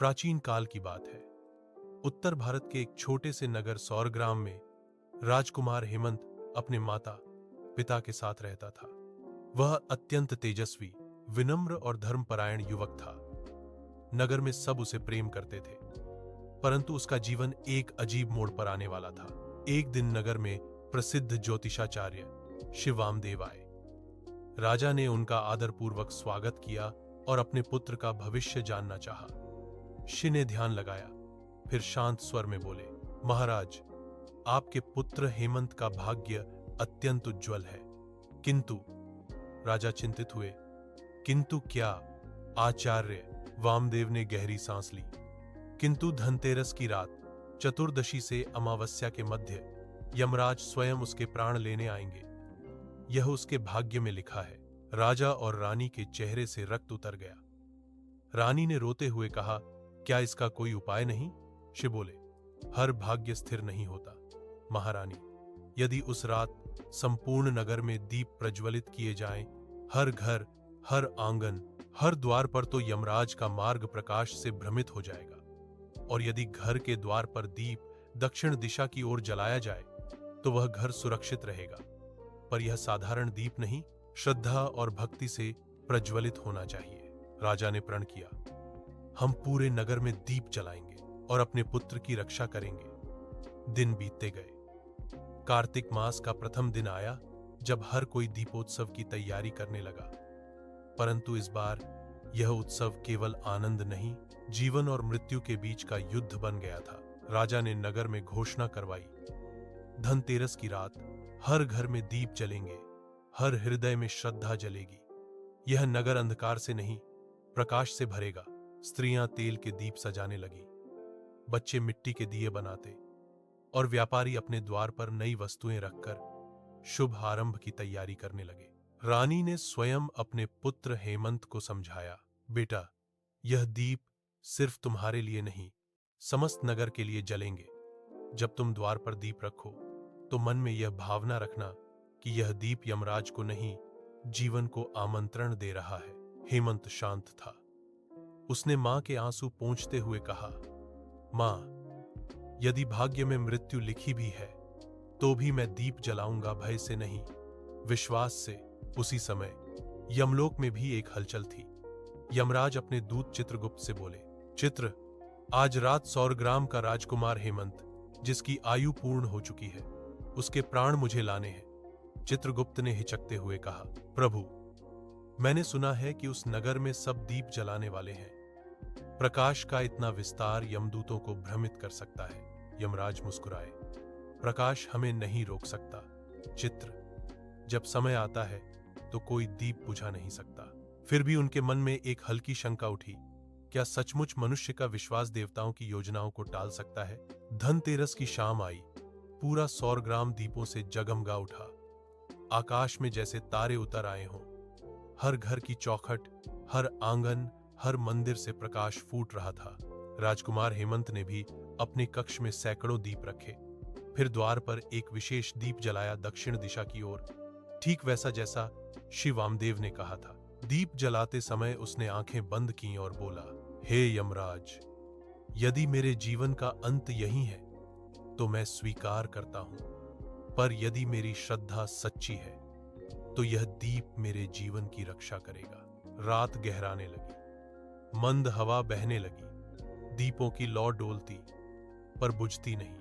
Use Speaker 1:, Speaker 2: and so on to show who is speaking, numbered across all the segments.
Speaker 1: प्राचीन काल की बात है। उत्तर भारत के एक छोटे से नगर सौरग्राम में राजकुमार हेमंत अपने माता पिता के साथ रहता था। वह अत्यंत तेजस्वी, विनम्र और धर्मपरायण युवक था। नगर में सब उसे प्रेम करते थे, परंतु उसका जीवन एक अजीब मोड़ पर आने वाला था। एक दिन नगर में प्रसिद्ध ज्योतिषाचार्य शिव वामदेव आए। राजा ने उनका आदरपूर्वक स्वागत किया और अपने पुत्र का भविष्य जानना चाहा। शिव ने ध्यान लगाया, फिर शांत स्वर में बोले, महाराज, आपके पुत्र हेमंत का भाग्य अत्यंत उज्जवल है। किंतु राजा चिंतित हुए। किंतु क्या? आचार्य वामदेव ने गहरी सांस ली। किंतु धनतेरस की रात, चतुर्दशी से अमावस्या के मध्य यमराज स्वयं उसके प्राण लेने आएंगे। यह उसके भाग्य में लिखा है। राजा और रानी के चेहरे से रक्त उतर गया। रानी ने रोते हुए कहा, क्या इसका कोई उपाय नहीं? शिव बोले, हर भाग्य स्थिर नहीं होता महारानी। यदि उस रात संपूर्ण नगर में दीप प्रज्वलित किए जाएं, हर घर, हर आंगन, हर द्वार पर, तो यमराज का मार्ग प्रकाश से भ्रमित हो जाएगा। और यदि घर के द्वार पर दीप दक्षिण दिशा की ओर जलाया जाए तो वह घर सुरक्षित रहेगा। पर यह साधारण दीप नहीं, श्रद्धा और भक्ति से प्रज्वलित होना चाहिए। राजा ने प्रण किया, हम पूरे नगर में दीप जलाएंगे और अपने पुत्र की रक्षा करेंगे। दिन बीतते गए। कार्तिक मास का प्रथम दिन आया जब हर कोई दीपोत्सव की तैयारी करने लगा। परंतु इस बार यह उत्सव केवल आनंद नहीं, जीवन और मृत्यु के बीच का युद्ध बन गया था। राजा ने नगर में घोषणा करवाई, धनतेरस की रात हर घर में दीप जलेंगे, हर हृदय में श्रद्धा जलेगी। यह नगर अंधकार से नहीं, प्रकाश से भरेगा। स्त्रियां तेल के दीप सजाने लगी, बच्चे मिट्टी के दिए बनाते और व्यापारी अपने द्वार पर नई वस्तुएं रखकर शुभ आरंभ की तैयारी करने लगे। रानी ने स्वयं अपने पुत्र हेमंत को समझाया, बेटा, यह दीप सिर्फ तुम्हारे लिए नहीं, समस्त नगर के लिए जलेंगे। जब तुम द्वार पर दीप रखो तो मन में यह भावना रखना कि यह दीप यमराज को नहीं, जीवन को आमंत्रण दे रहा है। हेमंत शांत था। उसने मां के आंसू पोंछते हुए कहा, मां, यदि भाग्य में मृत्यु लिखी भी है तो भी मैं दीप जलाऊंगा, भय से नहीं, विश्वास से। उसी समय यमलोक में भी एक हलचल थी। यमराज अपने दूत चित्रगुप्त से बोले, चित्र, आज रात सौरग्राम का राजकुमार हेमंत, जिसकी आयु पूर्ण हो चुकी है, उसके प्राण मुझे लाने हैं। चित्रगुप्त ने हिचकते हुए कहा, प्रभु, मैंने सुना है कि उस नगर में सब दीप जलाने वाले हैं। प्रकाश का इतना विस्तार यमदूतों को भ्रमित कर सकता है। यमराज मुस्कुराए, प्रकाश हमें नहीं रोक सकता चित्र। जब समय आता है तो कोई दीप बुझा नहीं सकता। फिर भी उनके मन में एक हल्की शंका उठी, क्या सचमुच मनुष्य का विश्वास देवताओं की योजनाओं को टाल सकता है? धनतेरस की शाम आई। पूरा सौरग्राम दीपों से जगमगा उठा। आकाश में जैसे तारे उतर आए हों। हर घर की चौखट, हर आंगन, हर मंदिर से प्रकाश फूट रहा था। राजकुमार हेमंत ने भी अपने कक्ष में सैकड़ों दीप रखे। फिर द्वार पर एक विशेष दीप जलाया दक्षिण दिशा की ओर, ठीक वैसा जैसा शिव वामदेव ने कहा था। दीप जलाते समय उसने आंखें बंद की और बोला, हे यमराज, यदि मेरे जीवन का अंत यही है तो मैं स्वीकार करता हूं, पर यदि मेरी श्रद्धा सच्ची है तो यह दीप मेरे जीवन की रक्षा करेगा। रात गहराने लगी, मंद हवा बहने लगी, दीपों की लौ डोलती पर बुझती नहीं।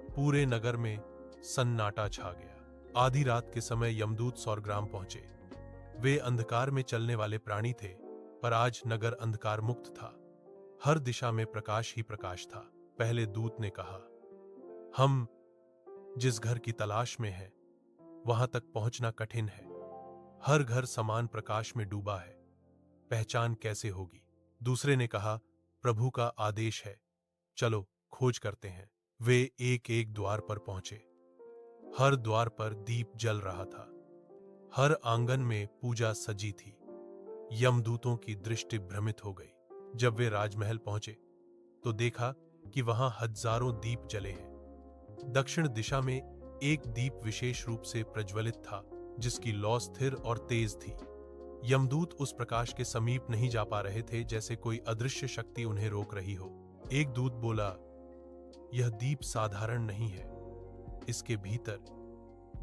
Speaker 1: पूरे नगर में सन्नाटा छा गया। आधी रात के समय यमदूत सौरग्राम पहुंचे। वे अंधकार में चलने वाले प्राणी थे, पर आज नगर अंधकार मुक्त था। हर दिशा में प्रकाश ही प्रकाश था। पहले दूत ने कहा, हम जिस घर की तलाश में हैं, वहां तक पहुंचना कठिन है। हर घर समान प्रकाश में डूबा है, पहचान कैसे होगी? दूसरे ने कहा, प्रभु का आदेश है, चलो खोज करते हैं। वे एक एक द्वार पर पहुंचे। हर द्वार पर दीप जल रहा था। हर आंगन में पूजा सजी थी। यमदूतों की दृष्टि भ्रमित हो गई। जब वे राजमहल पहुंचे तो देखा कि वहां हजारों दीप जले हैं। दक्षिण दिशा में एक दीप विशेष रूप से प्रज्वलित था, जिसकी लौ स्थिर और तेज थी। यमदूत उस प्रकाश के समीप नहीं जा पा रहे थे, जैसे कोई अदृश्य शक्ति उन्हें रोक रही हो। एक दूत बोला, यह दीप साधारण नहीं है, इसके भीतर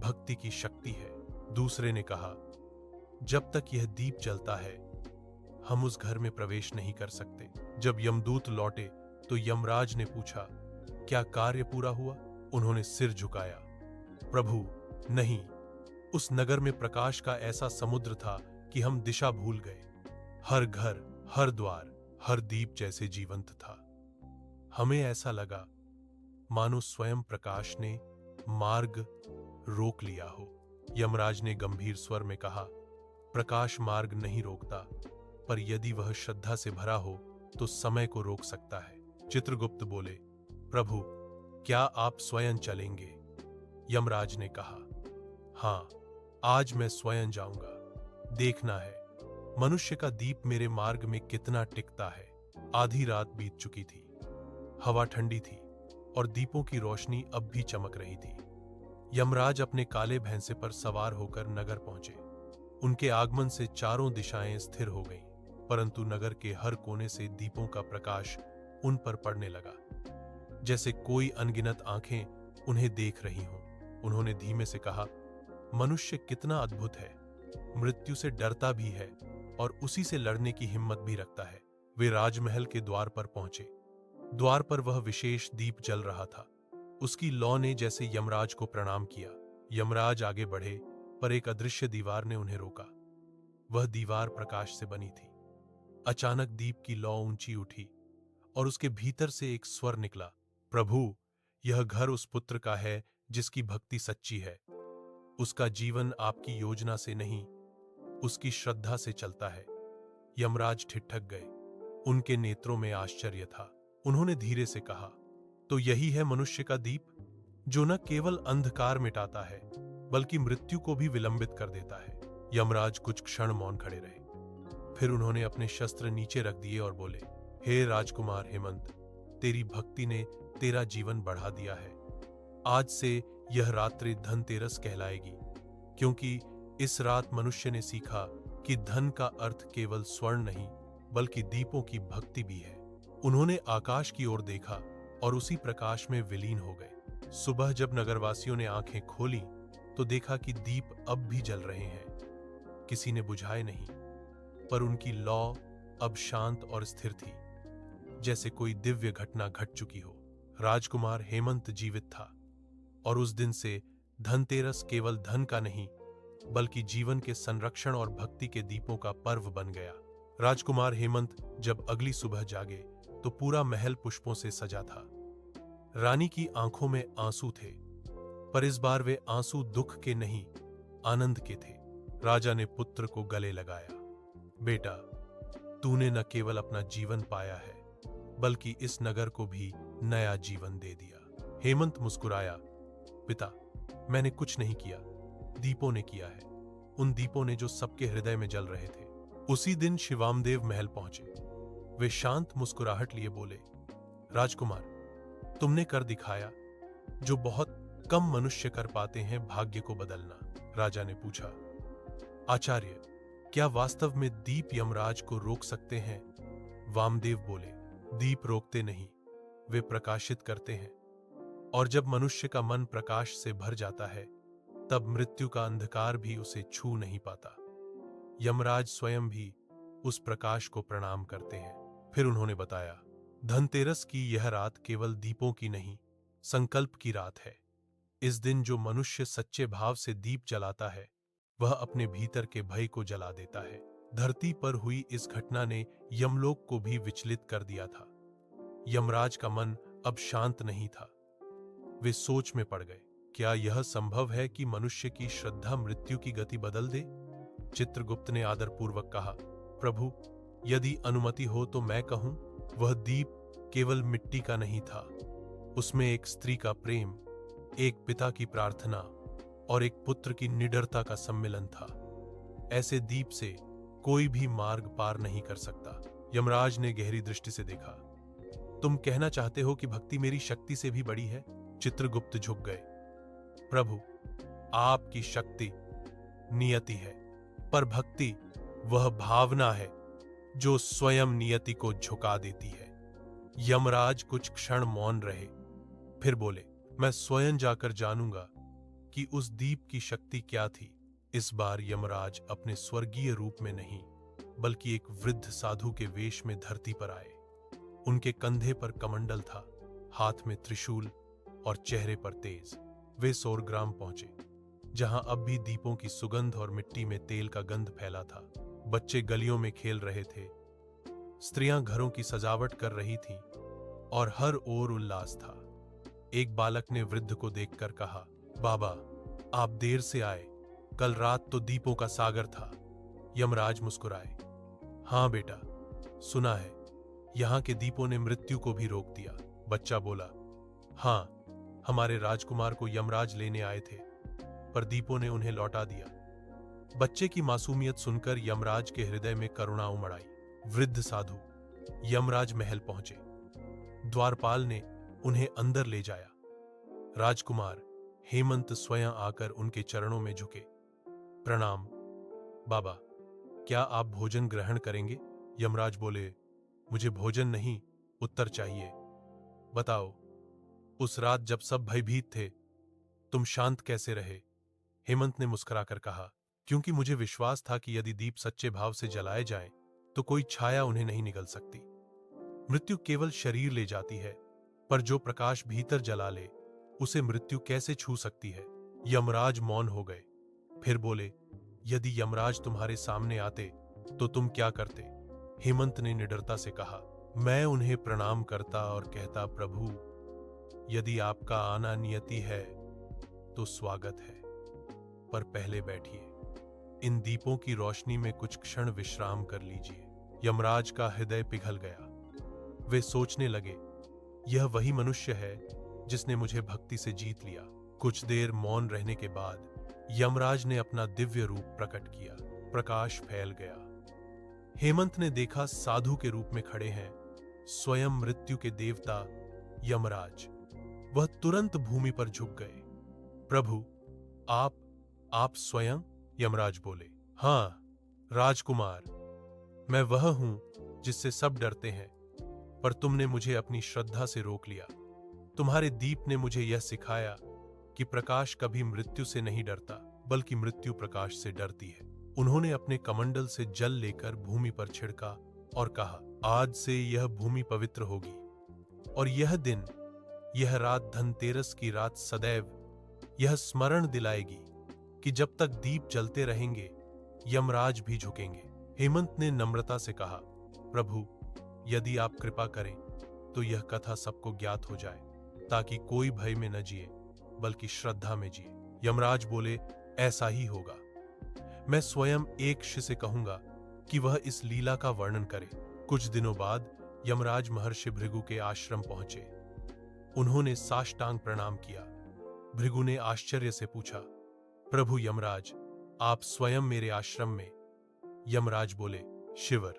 Speaker 1: भक्ति की शक्ति है। दूसरे ने कहा, जब तक यह दीप जलता है हम उस घर में प्रवेश नहीं कर सकते। जब यमदूत लौटे तो यमराज ने पूछा, क्या कार्य पूरा हुआ? उन्होंने सिर झुकाया, प्रभु नहीं, उस नगर में प्रकाश का ऐसा समुद्र था कि हम दिशा भूल गए। हर घर, हर द्वार, हर दीप जैसे जीवंत था। हमें ऐसा लगा मानो स्वयं प्रकाश ने मार्ग रोक लिया हो। यमराज ने गंभीर स्वर में कहा, प्रकाश मार्ग नहीं रोकता, पर यदि वह श्रद्धा से भरा हो तो समय को रोक सकता है। चित्रगुप्त बोले, प्रभु क्या आप स्वयं चलेंगे? यमराज ने कहा, हाँ, आज मैं स्वयं जाऊंगा। देखना है मनुष्य का दीप मेरे मार्ग में कितना टिकता है। आधी रात बीत चुकी थी, हवा ठंडी थी और दीपों की रोशनी अब भी चमक रही थी। यमराज अपने काले भैंसे पर सवार होकर नगर पहुंचे। उनके आगमन से चारों दिशाएं स्थिर हो गईं, परंतु नगर के हर कोने से दीपों का प्रकाश उन पर पड़ने लगा, जैसे कोई अनगिनत आंखें उन्हें देख रही हों। उन्होंने धीमे से कहा, मनुष्य कितना अद्भुत है, मृत्यु से डरता भी है और उसी से लड़ने की हिम्मत भी रखता है। वे राजमहल के द्वार पर पहुंचे। द्वार पर वह विशेष दीप जल रहा था। उसकी लौ ने जैसे यमराज को प्रणाम किया। यमराज आगे बढ़े, पर एक अदृश्य दीवार ने उन्हें रोका। वह दीवार प्रकाश से बनी थी। अचानक दीप की लौ ऊंची उठी और उसके भीतर से एक स्वर निकला, प्रभु यह घर उस पुत्र का है जिसकी भक्ति सच्ची है। उसका जीवन आपकी योजना से नहीं, उसकी श्रद्धा से चलता है। यमराज ठिठक गए। उनके नेत्रों में आश्चर्य था। उन्होंने धीरे से कहा, तो यही है मनुष्य का दीप, जो न केवल अंधकार मिटाता है बल्कि मृत्यु को भी विलंबित कर देता है। यमराज कुछ क्षण मौन खड़े रहे। फिर उन्होंने अपने शस्त्र नीचे रख दिए और बोले, हे राजकुमार हेमंत, तेरी भक्ति ने तेरा जीवन बढ़ा दिया है। आज से यह रात्रि धनतेरस कहलाएगी, क्योंकि इस रात मनुष्य ने सीखा कि धन का अर्थ केवल स्वर्ण नहीं बल्कि दीपों की भक्ति भी है। उन्होंने आकाश की ओर देखा और उसी प्रकाश में विलीन हो गए। सुबह जब नगरवासियों ने आंखें खोली तो देखा कि दीप अब भी जल रहे हैं। किसी ने बुझाए नहीं, पर उनकी लौ अब शांत और स्थिर थी, जैसे कोई दिव्य घटना घट चुकी हो। राजकुमार हेमंत जीवित था और उस दिन से धनतेरस केवल धन का नहीं बल्कि जीवन के संरक्षण और भक्ति के दीपों का पर्व बन गया। राजकुमार हेमंत जब अगली सुबह जागे तो पूरा महल पुष्पों से सजा था। रानी की आंखों में आंसू थे, पर इस बार वे आंसू दुख के नहीं, आनंद के थे। राजा ने पुत्र को गले लगाया, बेटा, तूने न केवल अपना जीवन पाया है बल्कि इस नगर को भी नया जीवन दे दिया। हेमंत मुस्कुराया, पिता, मैंने कुछ नहीं किया, दीपों ने किया है। उन दीपों ने जो सबके हृदय में जल रहे थे। उसी दिन शिवामदेव महल पहुंचे। वे शांत मुस्कुराहट लिए बोले, राजकुमार, तुमने कर दिखाया जो बहुत कम मनुष्य कर पाते हैं, भाग्य को बदलना। राजा ने पूछा, आचार्य, क्या वास्तव में दीप यमराज को रोक सकते हैं? वामदेव बोले, दीप रोकते नहीं, वे प्रकाशित करते हैं। और जब मनुष्य का मन प्रकाश से भर जाता है तब मृत्यु का अंधकार भी उसे छू नहीं पाता। यमराज स्वयं भी उस प्रकाश को प्रणाम करते हैं। फिर उन्होंने बताया, धनतेरस की यह रात केवल दीपों की नहीं, संकल्प की रात है। इस दिन जो मनुष्य सच्चे भाव से दीप जलाता है वह अपने भीतर के भय को जला देता है। धरती पर हुई इस घटना ने यमलोक को भी विचलित कर दिया था। यमराज का मन अब शांत नहीं था। वे सोच में पड़ गए, क्या यह संभव है कि मनुष्य की श्रद्धा मृत्यु की गति बदल दे? चित्रगुप्त ने आदरपूर्वक कहा, प्रभु, यदि अनुमति हो तो मैं कहूं, वह दीप केवल मिट्टी का नहीं था, उसमें एक स्त्री का प्रेम, एक पिता की प्रार्थना और एक पुत्र की निडरता का सम्मिलन था। ऐसे दीप से कोई भी मार्ग पार नहीं कर सकता। यमराज ने गहरी दृष्टि से देखा, तुम कहना चाहते हो कि भक्ति मेरी शक्ति से भी बड़ी है? चित्रगुप्त झुक गए, प्रभु, आपकी शक्ति नियति है, पर भक्ति वह भावना है जो स्वयं नियति को झुका देती है। यमराज कुछ क्षण मौन रहे, फिर बोले, मैं स्वयं जाकर जानूंगा कि उस दीप की शक्ति क्या थी। इस बार यमराज अपने स्वर्गीय रूप में नहीं, बल्कि एक वृद्ध साधु के वेश में धरती पर आए। उनके कंधे पर कमंडल था, हाथ में त्रिशूल और चेहरे पर तेज। वे सौरग्राम पहुंचे, जहां अब भी दीपों की सुगंध और मिट्टी में तेल का गंध फैला था। बच्चे गलियों में खेल रहे थे, स्त्रियां घरों की सजावट कर रही थीं और हर ओर उल्लास था। एक बालक ने वृद्ध को देखकर कहा, बाबा, आप देर से आए, कल रात तो दीपों का सागर था। यमराज मुस्कुराए, हां बेटा, सुना है, यहां के दीपों ने मृत्यु को भी रोक दिया। बच्चा बोला, हां, हमारे राजकुमार को यमराज लेने आए थे, पर दीपों ने उन्हें लौटा दिया। बच्चे की मासूमियत सुनकर यमराज के हृदय में करुणा उमड़ आई। वृद्ध साधु यमराज महल पहुंचे। द्वारपाल ने उन्हें अंदर ले जाया। राजकुमार हेमंत स्वयं आकर उनके चरणों में झुके। प्रणाम बाबा, क्या आप भोजन ग्रहण करेंगे? यमराज बोले, मुझे भोजन नहीं, उत्तर चाहिए। बताओ, उस रात जब सब भयभीत थे, तुम शांत कैसे रहे? हेमंत ने मुस्कुराकर कहा, क्योंकि मुझे विश्वास था कि यदि दीप सच्चे भाव से जलाए जाएं, तो कोई छाया उन्हें नहीं निगल सकती। मृत्यु केवल शरीर ले जाती है, पर जो प्रकाश भीतर जला ले, उसे मृत्यु कैसे छू सकती है? यमराज मौन हो गए, फिर बोले, यदि यमराज तुम्हारे सामने आते तो तुम क्या करते? हेमंत ने निडरता से कहा, मैं उन्हें प्रणाम करता और कहता, प्रभु, यदि आपका आना नियति है तो स्वागत है, पर पहले बैठिए, इन दीपों की रोशनी में कुछ क्षण विश्राम कर लीजिए। यमराज का हृदय पिघल गया। वे सोचने लगे, यह वही मनुष्य है जिसने मुझे भक्ति से जीत लिया। कुछ देर मौन रहने के बाद यमराज ने अपना दिव्य रूप प्रकट किया। प्रकाश फैल गया। हेमंत ने देखा, साधु के रूप में खड़े हैं स्वयं मृत्यु के देवता यमराज। वह तुरंत भूमि पर झुक गए। प्रभु, आप स्वयं? यमराज बोले, हां राजकुमार, मैं वह हूं जिससे सब डरते हैं, पर तुमने मुझे अपनी श्रद्धा से रोक लिया। तुम्हारे दीप ने मुझे यह सिखाया कि प्रकाश कभी मृत्यु से नहीं डरता, बल्कि मृत्यु प्रकाश से डरती है। उन्होंने अपने कमंडल से जल लेकर भूमि पर छिड़का और कहा, आज से यह भूमि पवित्र होगी, और यह दिन, यह रात, धनतेरस की रात सदैव यह स्मरण दिलाएगी कि जब तक दीप जलते रहेंगे, यमराज भी झुकेंगे। हेमंत ने नम्रता से कहा, प्रभु, यदि आप कृपा करें तो यह कथा सबको ज्ञात हो जाए, ताकि कोई भय में न जिए, बल्कि श्रद्धा में जिए। यमराज बोले, ऐसा ही होगा। मैं स्वयं एक शिष्य से कहूंगा कि वह इस लीला का वर्णन करे। कुछ दिनों बाद यमराज महर्षि भृगु के आश्रम पहुंचे। उन्होंने साष्टांग प्रणाम किया। भृगु ने आश्चर्य से पूछा, प्रभु यमराज, आप स्वयं मेरे आश्रम में? यमराज बोले, शिवर,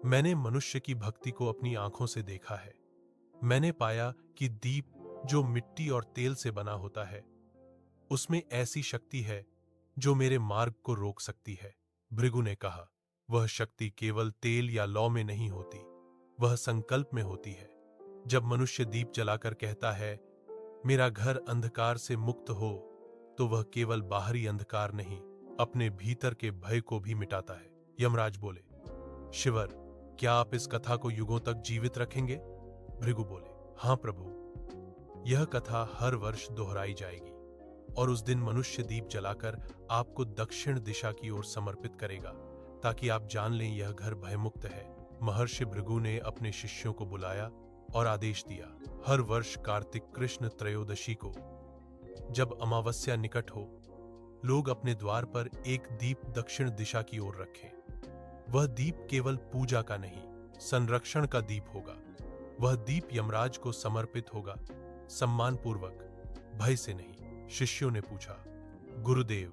Speaker 1: मैंने मनुष्य की भक्ति को अपनी आंखों से देखा है। मैंने पाया कि दीप जो मिट्टी और तेल से बना होता है, उसमें ऐसी शक्ति है जो मेरे मार्ग को रोक सकती है। भृगु ने कहा, वह शक्ति केवल तेल या लौ में नहीं होती, वह संकल्प में होती है। जब मनुष्य दीप जलाकर कहता है, मेरा घर अंधकार से मुक्त हो, तो वह केवल बाहरी अंधकार नहीं, अपने भीतर के भय को भी मिटाता है। यमराज बोले, शिवर, क्या आप इस कथा को युगों तक जीवित रखेंगे? भृगु बोले, हां प्रभु, यह कथा हर वर्ष दोहराई जाएगी, और उस दिन मनुष्य दीप जलाकर आपको दक्षिण दिशा की ओर समर्पित करेगा, ताकि आप जान लें यह घर भयमुक्त है। महर्षि भृगु ने अपने शिष्यों को बुलाया और आदेश दिया, हर वर्ष कार्तिक कृष्ण त्रयोदशी को, जब अमावस्या निकट हो, लोग अपने द्वार पर एक दीप दक्षिण दिशा की ओर रखें। वह दीप केवल पूजा का नहीं, संरक्षण का दीप होगा। वह दीप यमराज को समर्पित होगा, सम्मानपूर्वक, भय से नहीं। शिष्यों ने पूछा, गुरुदेव,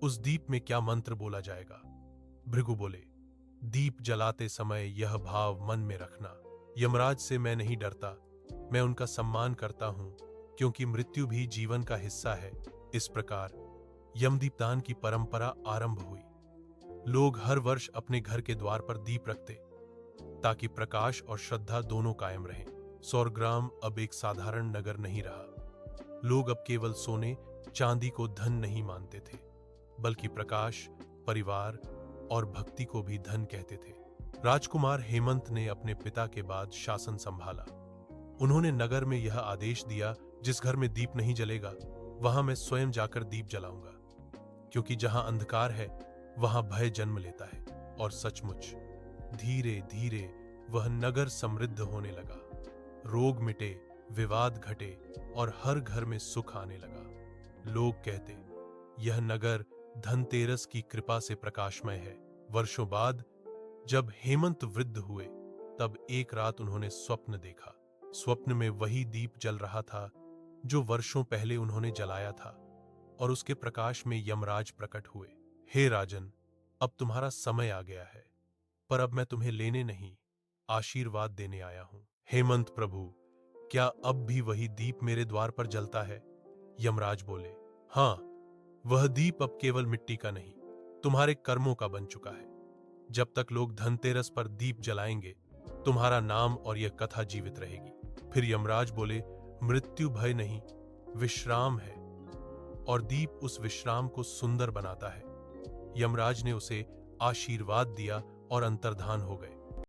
Speaker 1: उस दीप में क्या मंत्र बोला जाएगा? भृगु बोले, दीप जलाते समय यह भाव मन में रखना, यमराज से मैं नहीं डरता, मैं उनका सम्मान करता हूं, क्योंकि मृत्यु भी जीवन का हिस्सा है। इस प्रकार यमदीपदान की परंपरा आरंभ हुई। लोग हर वर्ष अपने घर के द्वार पर दीप रखते ताकि प्रकाश और श्रद्धा दोनों कायम रहें। सौरग्राम अब एक साधारण नगर नहीं रहा। लोग अब केवल सोने चांदी को धन नहीं मानते थे, बल्कि प्रकाश, परिवार और भक्ति को भी धन कहते थे। राजकुमार हेमंत ने अपने पिता के बाद शासन संभाला। उन्होंने नगर में यह आदेश दिया, जिस घर में दीप नहीं जलेगा वहां मैं स्वयं जाकर दीप जलाऊंगा, क्योंकि जहां अंधकार है वहां भय जन्म लेता है। और सचमुच धीरे धीरे वह नगर समृद्ध होने लगा। रोग मिटे, विवाद घटे और हर घर में सुख आने लगा। लोग कहते, यह नगर धनतेरस की कृपा से प्रकाशमय है। वर्षों बाद जब हेमंत वृद्ध हुए, तब एक रात उन्होंने स्वप्न देखा। स्वप्न में वही दीप जल रहा था जो वर्षों पहले उन्होंने जलाया था, और उसके प्रकाश में यमराज प्रकट हुए। हे राजन, अब तुम्हारा समय आ गया है, पर अब मैं तुम्हें लेने नहीं, आशीर्वाद देने आया हूं। हेमंत प्रभु, क्या अब भी वही दीप मेरे द्वार पर जलता है? यमराज बोले, हां, वह दीप अब केवल मिट्टी का नहीं, तुम्हारे कर्मों का बन चुका है। जब तक लोग धनतेरस पर दीप जलाएंगे, तुम्हारा नाम और यह कथा जीवित रहेगी। फिर यमराज बोले, मृत्यु भय नहीं, विश्राम है, और दीप उस विश्राम को सुंदर बनाता है। यमराज ने उसे आशीर्वाद दिया और अंतर्धान हो गए।